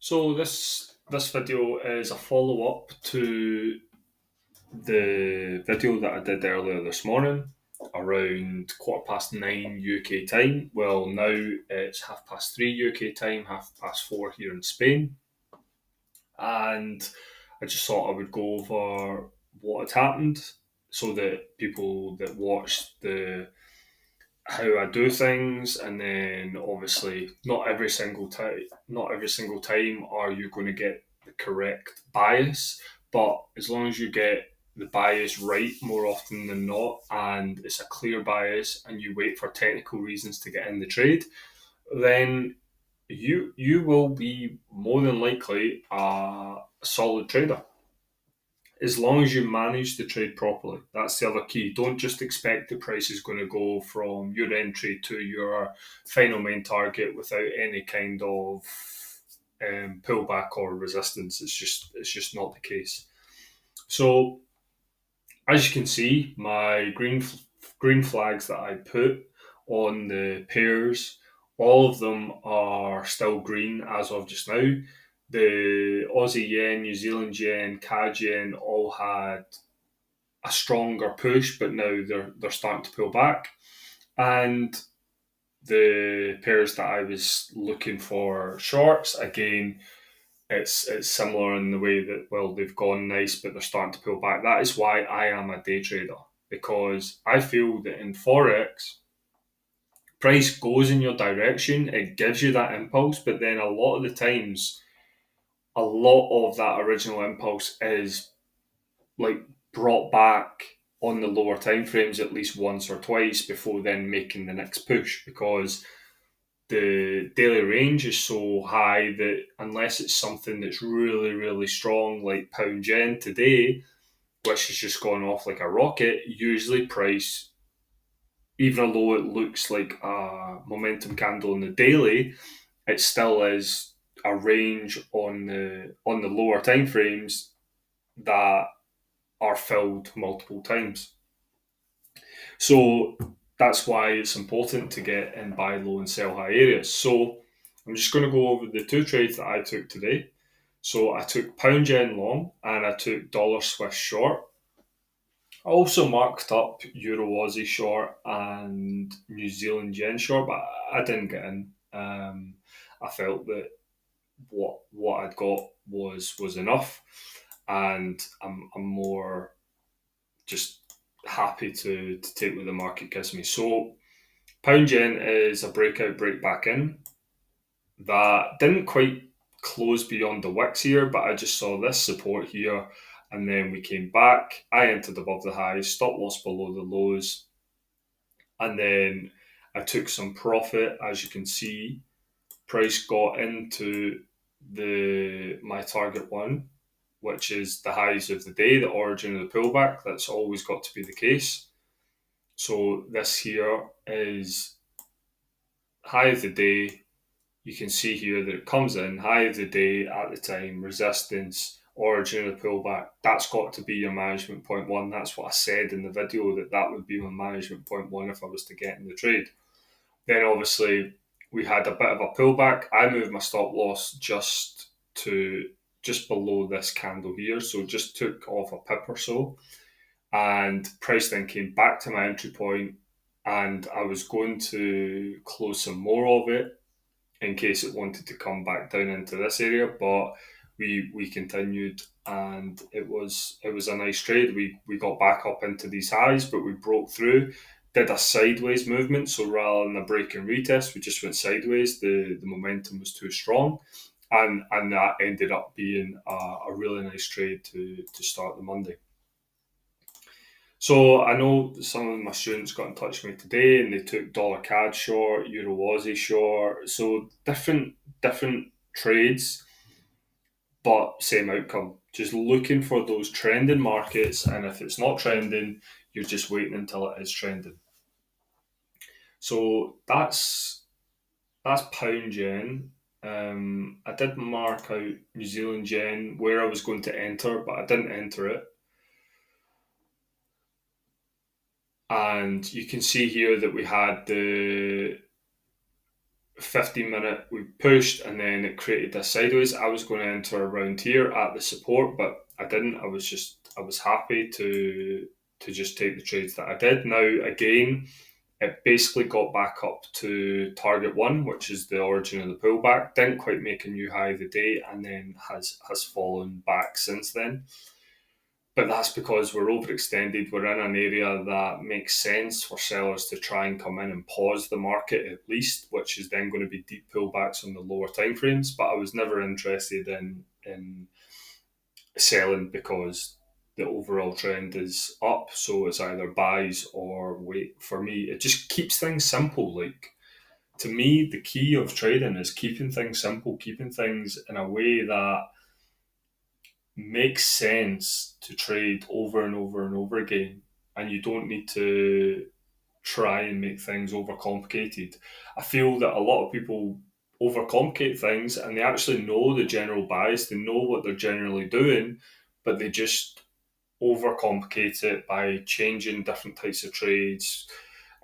So this video is a follow up to the video that I did earlier this morning around 9:15 UK time. Well, now it's 3:30 UK time, 4:30 here in Spain, and I just thought I would go over what had happened so that people that watched the how I do things, and then obviously not every single time are you going to get the correct bias, but as long as you get the bias right more often than not, and it's a clear bias, and you wait for technical reasons to get in the trade, then you will be more than likely a solid trader as long as you manage the trade properly. That's the other key. Don't just expect the price is going to go from your entry to your final main target without any kind of pullback or resistance. It's just not the case. So as you can see, my green flags that I put on the pairs, all of them are still green as of just now. The Aussie yen, New Zealand yen, CAD yen all had a stronger push, but now they're starting to pull back. And the pairs that I was looking for shorts, again, it's similar in the way that, well, they've gone nice, but they're starting to pull back. That is why I am a day trader, because I feel that in forex, price goes in your direction, it gives you that impulse, but then a lot of the times, a lot of that original impulse is like brought back on the lower time frames at least once or twice before then making the next push, because the daily range is so high that unless it's something that's really really strong like pound yen today, which has just gone off like a rocket, usually price, even though it looks like a momentum candle in the daily, it still is a range on the lower time frames that are filled multiple times. So that's why it's important to get in buy low and sell high areas. So I'm just going to go over the two trades that I took today. So I took pound yen long and I took dollar Swiss short. I also marked up Euro Aussie short and New Zealand yen short, but I didn't get in. I felt that what I'd got was enough, and I'm more just happy to take what the market gives me. So pound yen is a breakout break back in that didn't quite close beyond the wicks here, but I just saw this support here, and then we came back. I entered above the highs, stop loss below the lows, and then I took some profit. As you can see, price got into the my target one, which is the highs of the day, the origin of the pullback. That's always got to be the case. So this here is high of the day. You can see here that it comes in high of the day at the time, resistance, origin of the pullback. That's got to be your management point one. That's what I said in the video, that would be my management point one if I was to get in the trade. Then obviously we had a bit of a pullback. I moved my stop loss just below this candle here, so just took off a pip or so, and price then came back to my entry point, and I was going to close some more of it in case it wanted to come back down into this area, but we continued, and it was a nice trade. We got back up into these highs, but we broke through, did a sideways movement. So rather than a break and retest, we just went sideways. The momentum was too strong, and that ended up being a really nice trade to start the Monday. So I know some of my students got in touch with me today, and they took dollar CAD short, Euro Aussie short. So different trades, but same outcome. Just looking for those trending markets, and if it's not trending, you're just waiting until it is trending. So that's pound yen. I did mark out New Zealand yen where I was going to enter, but I didn't enter it. And you can see here that we had the 15 minute we pushed, and then it created this sideways. I was going to enter around here at the support, but I didn't. I was happy to just take the trades that I did. Now again, it basically got back up to target one, which is the origin of the pullback. Didn't quite make a new high of the day, and then has fallen back since then. But that's because we're overextended. We're in an area that makes sense for sellers to try and come in and pause the market at least, which is then going to be deep pullbacks on the lower timeframes. But I was never interested in selling because the overall trend is up. So it's either buys or wait. For me, it just keeps things simple. Like, to me, the key of trading is keeping things simple, keeping things in a way that makes sense to trade over and over and over again, and you don't need to try and make things overcomplicated. I feel that a lot of people overcomplicate things, and they actually know the general bias, they know what they're generally doing, but they just overcomplicate it by changing different types of trades,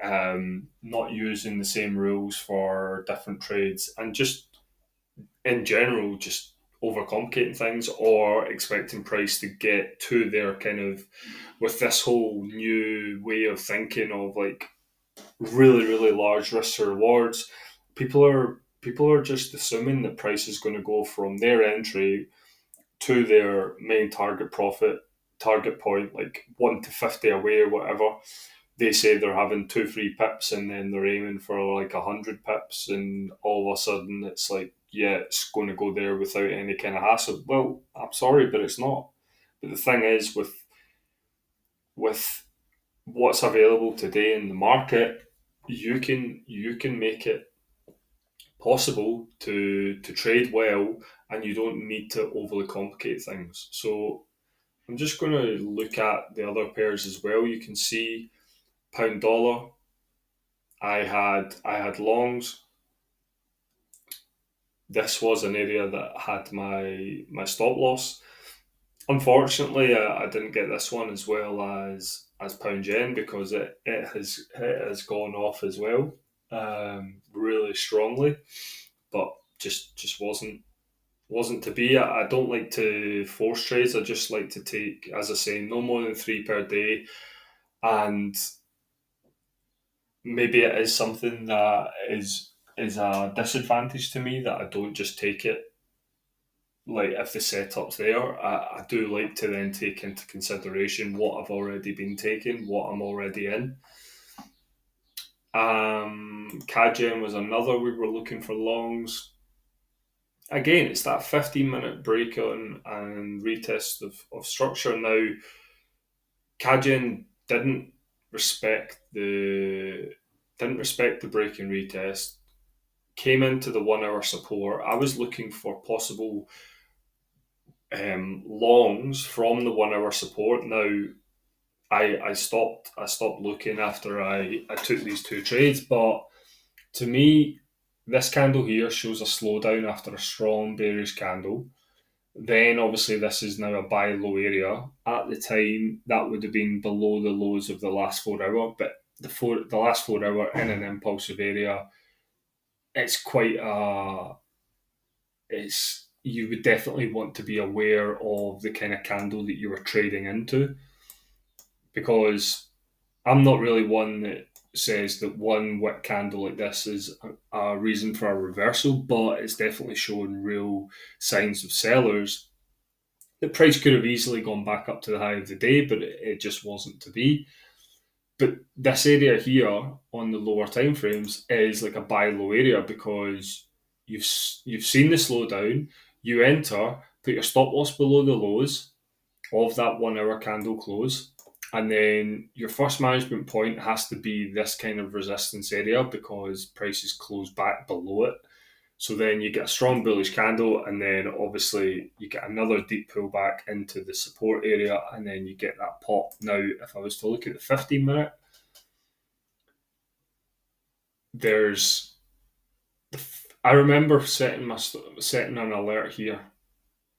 not using the same rules for different trades, and just in general just overcomplicating things or expecting price to get to their kind of, with this whole new way of thinking of like really large risks or rewards. People are just assuming that price is going to go from their entry to their main target point, like 1 to 50 away or whatever. They say they're having 2 3 pips, and then they're aiming for like 100 pips, and all of a sudden it's like, yeah, it's going to go there without any kind of hassle. Well, I'm sorry, but it's not. But the thing is, with what's available today in the market, you can make it possible to trade well, and you don't need to overly complicate things. So I'm just going to look at the other pairs as well. You can see pound dollar. I had longs. This was an area that had my stop loss. Unfortunately, I didn't get this one as well as pound yen, because it has gone off as well, really strongly, but just wasn't to be. I don't like to force trades. I just like to take, as I say, no more than three per day, and maybe it is something that is a disadvantage to me, that I don't just take it. Like, if the setup's there, I do like to then take into consideration what I've already been taking, what I'm already in. Kajen was another we were looking for longs. Again, it's that 15-minute break on and retest of structure. Now, Kajen didn't respect the break and retest. Came into the 1 hour support. I was looking for possible longs from the 1 hour support. Now, I stopped looking after I took these two trades, but to me, this candle here shows a slowdown after a strong bearish candle. Then obviously this is now a buy low area. At the time, that would have been below the lows of the last 4 hour, but the last 4 hour in an impulsive area, it's quite a it's you would definitely want to be aware of the kind of candle that you were trading into, because I'm not really one that says that one wick candle like this is a reason for a reversal, but it's definitely showing real signs of sellers. The price could have easily gone back up to the high of the day, but it just wasn't to be. But this area here on the lower time frames is like a buy low area, because you've seen the slowdown. You enter, put your stop loss below the lows of that 1 hour candle close, and then your first management point has to be this kind of resistance area, because prices close back below it. So then you get a strong bullish candle, and then obviously you get another deep pullback into the support area, and then you get that pop. Now, if I was to look at the 15-minute, there's I remember setting an alert here,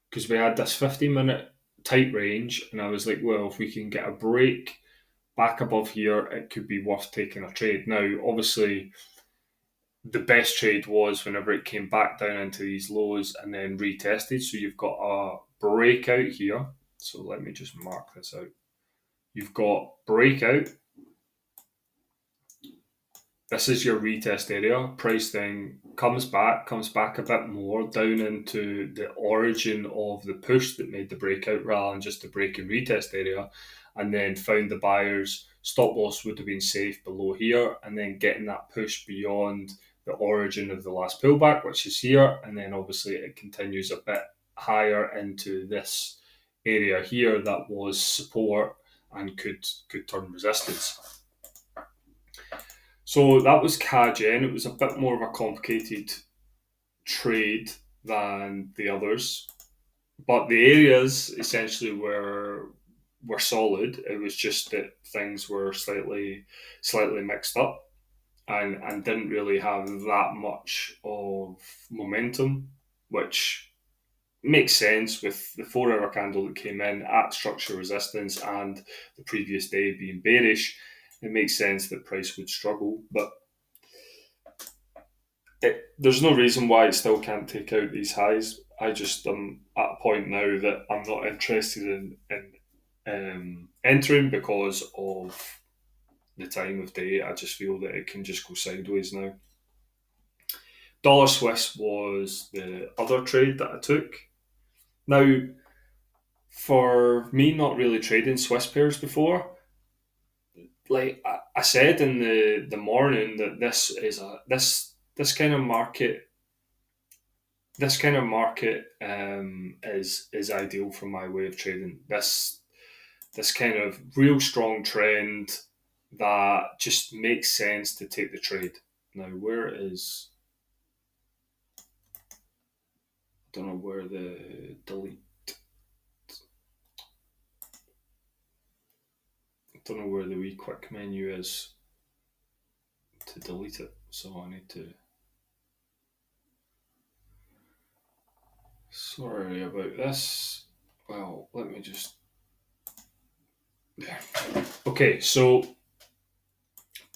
because we had this 15-minute tight range, and I was like, well, if we can get a break back above here, it could be worth taking a trade. Now, obviously, the best trade was whenever it came back down into these lows and then retested. So you've got a breakout here. So let me just mark this out. You've got breakout. This is your retest area. Price then comes back a bit more down into the origin of the push that made the breakout rather than just the break and retest area, and then found the buyers. Stop loss would have been safe below here, and then getting that push beyond the origin of the last pullback, which is here, and then obviously it continues a bit higher into this area here that was support and could turn resistance. So that was Kajen. It was a bit more of a complicated trade than the others, but the areas essentially were solid. It was just that things were slightly mixed up and didn't really have that much of momentum, which makes sense with the 4 hour candle that came in at structure resistance and the previous day being bearish. It makes sense that price would struggle, but there's no reason why it still can't take out these highs. I just am at a point now that I'm not interested in entering because of the time of day. I just feel that it can just go sideways now. Dollar Swiss was the other trade that I took. Now, for me not really trading Swiss pairs before, like I said in the morning, that this is this kind of market is ideal for my way of trading. This kind of real strong trend that just makes sense to take the trade. Now, where is, I don't know where the delete, I don't know where the wee quick menu is to delete it, so I need to, sorry about this. Well, let me just, there. Okay, so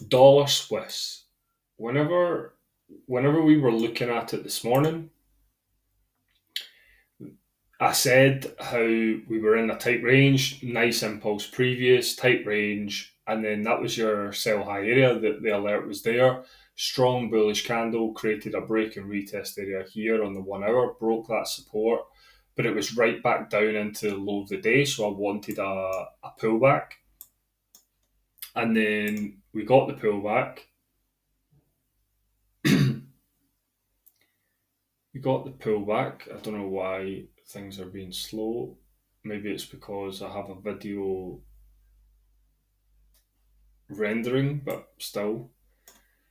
dollar Swiss. Whenever we were looking at it this morning, I said how we were in a tight range, nice impulse previous, tight range, and then that was your sell high area, that the alert was there. Strong bullish candle, created a break and retest area here on the 1 hour, broke that support, but it was right back down into the low of the day, so I wanted a pullback. And then we got the pullback. We got the pullback. I don't know why things are being slow. Maybe it's because I have a video rendering, but still.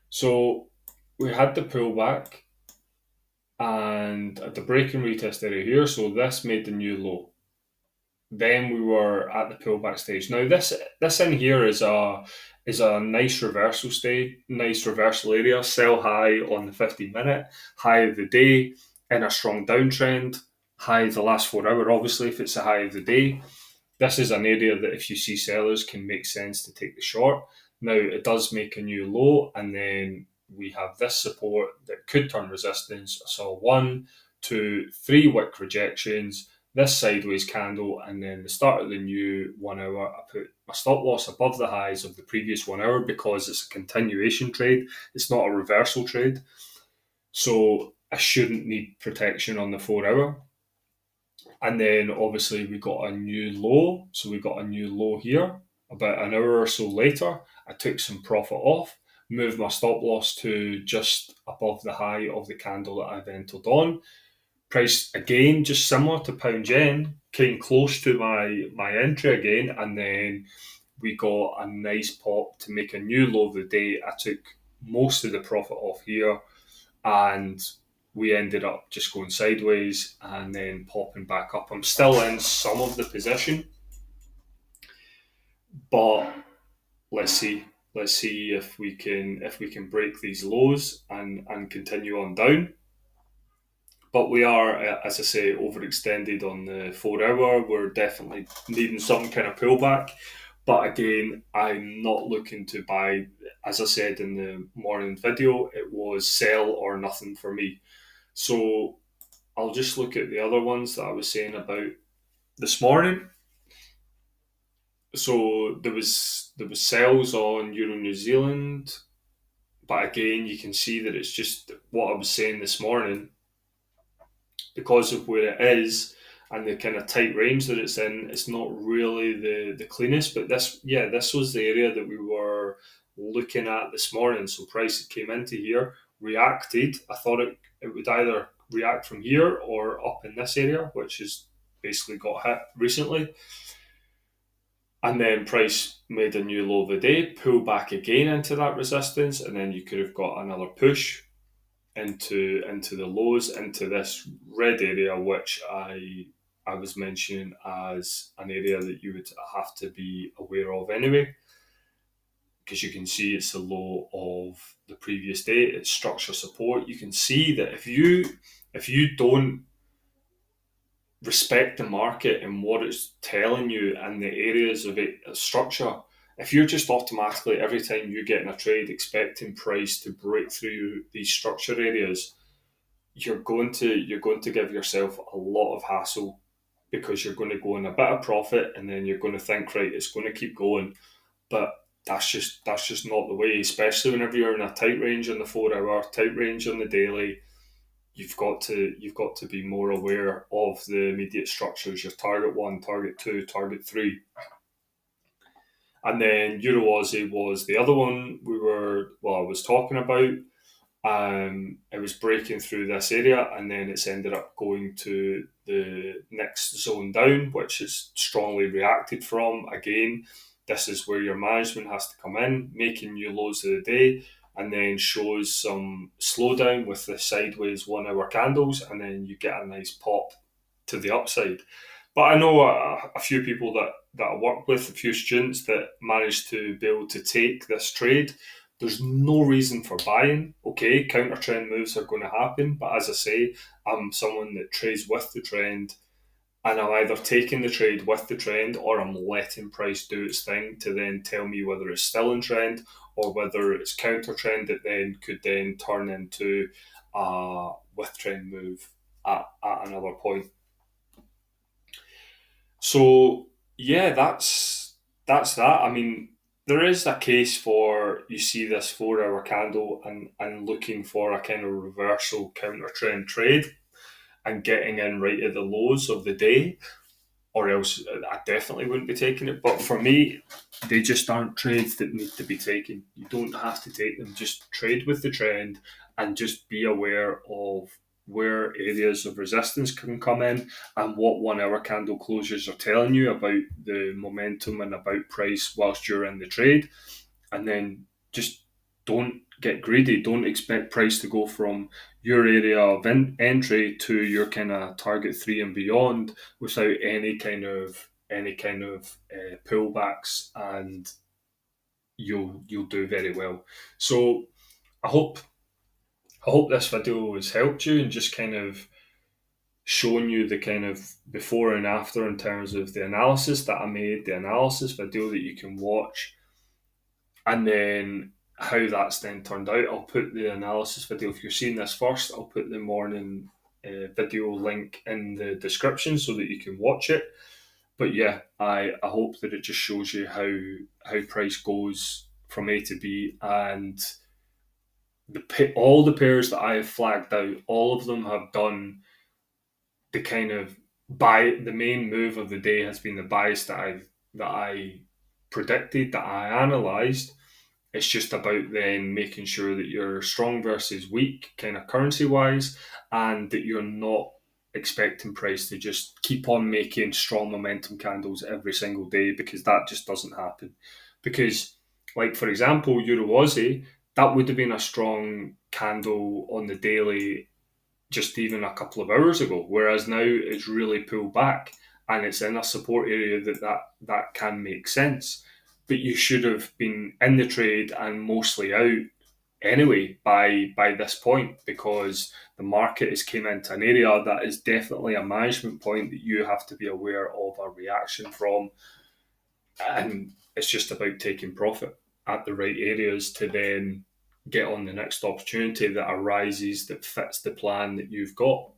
So we had the pullback and at the break and retest area here, so this made the new low. Then we were at the pullback stage. Now this in here is a nice reversal stage, nice reversal area, sell high on the 15-minute, high of the day in a strong downtrend, high of the last 4 hour, obviously, if it's a high of the day. This is an area that if you see sellers can make sense to take the short. Now it does make a new low, and then we have this support that could turn resistance. I saw 1, 2, 3 wick rejections, this sideways candle, and then the start of the new 1 hour. I put my stop loss above the highs of the previous 1 hour because it's a continuation trade. It's not a reversal trade. So I shouldn't need protection on the 4 hour. And then obviously we got a new low. So we got a new low here. About an hour or so later, I took some profit off, moved my stop loss to just above the high of the candle that I've entered on. Price again, just similar to pound yen, came close to my entry again, and then we got a nice pop to make a new low of the day. I took most of the profit off here, and we ended up just going sideways and then popping back up. I'm still in some of the position, but let's see if we can break these lows and continue on down. But we are, as I say, overextended on the 4 hour. We're definitely needing some kind of pullback. But again, I'm not looking to buy. As I said in the morning video, it was sell or nothing for me. So I'll just look at the other ones that I was saying about this morning. So there was sales on Euro New Zealand, but again, you can see that it's just what I was saying this morning, because of where it is and the kind of tight range that it's in. It's not really the cleanest, but this was the area that we were looking at this morning. So price came into here, reacted. I thought it would either react from here or up in this area, which has basically got hit recently. And then price made a new low of the day, pull back again into that resistance, and then you could have got another push into the lows, into this red area, which I was mentioning as an area that you would have to be aware of anyway, because you can see it's the low of the previous day. It's structure support. You can see that if you don't respect the market and what it's telling you and the areas of it structure, if you're just automatically every time you get in a trade expecting price to break through these structure areas, you're going to give yourself a lot of hassle, because you're going to go in a bit of profit and then you're going to think, right, it's going to keep going. But that's just not the way, especially whenever you're in a tight range on the 4 hour, tight range on the daily. You've got to be more aware of the immediate structures, your target 1, target 2, target 3. And then Euro Aussie was the other one I was talking about. It was breaking through this area, and then it's ended up going to the next zone down, which is strongly reacted from. Again, this is where your management has to come in, making new lows of the day, and then shows some slowdown with the sideways 1 hour candles, and then you get a nice pop to the upside. But I know a few people that I work with, a few students that managed to be able to take this trade. There's no reason for buying. Okay, counter trend moves are going to happen, but as I say, I'm someone that trades with the trend, and I'm either taking the trade with the trend or I'm letting price do its thing to then tell me whether it's still in trend or whether it's counter trend that then could then turn into a with trend move at another point. So yeah, that's that. I mean, there is a case for you see this 4 hour candle and looking for a kind of reversal counter trend trade and getting in right at the lows of the day, or else I definitely wouldn't be taking it. But for me, they just aren't trades that need to be taken. You don't have to take them. Just trade with the trend and just be aware of where areas of resistance can come in and what 1 hour candle closures are telling you about the momentum and about price whilst you're in the trade. And then just don't get greedy. Don't expect price to go from your area of entry to your kind of target 3 and beyond without any kind of pullbacks, and you'll do very well. So I hope I hope this video has helped you and just kind of shown you the kind of before and after in terms of the analysis that I made, the analysis video that you can watch, and then how that's then turned out. I'll put the analysis video, if you're seeing this first, I'll put the morning video link in the description so that you can watch it. But yeah, I hope that it just shows you how price goes from A to B, and all the pairs that I have flagged out, all of them have done the kind of buy. The main move of the day has been the bias that I predicted, that I analysed. It's just about then making sure that you're strong versus weak, kind of currency wise, and that you're not expecting price to just keep on making strong momentum candles every single day, because that just doesn't happen. Because, like for example, Euro Aussie, that would have been a strong candle on the daily just even a couple of hours ago, whereas now it's really pulled back and it's in a support area that can make sense. But you should have been in the trade and mostly out anyway by this point, because the market has came into an area that is definitely a management point that you have to be aware of a reaction from. and it's just about taking profit at the right areas to then get on the next opportunity that arises that fits the plan that you've got.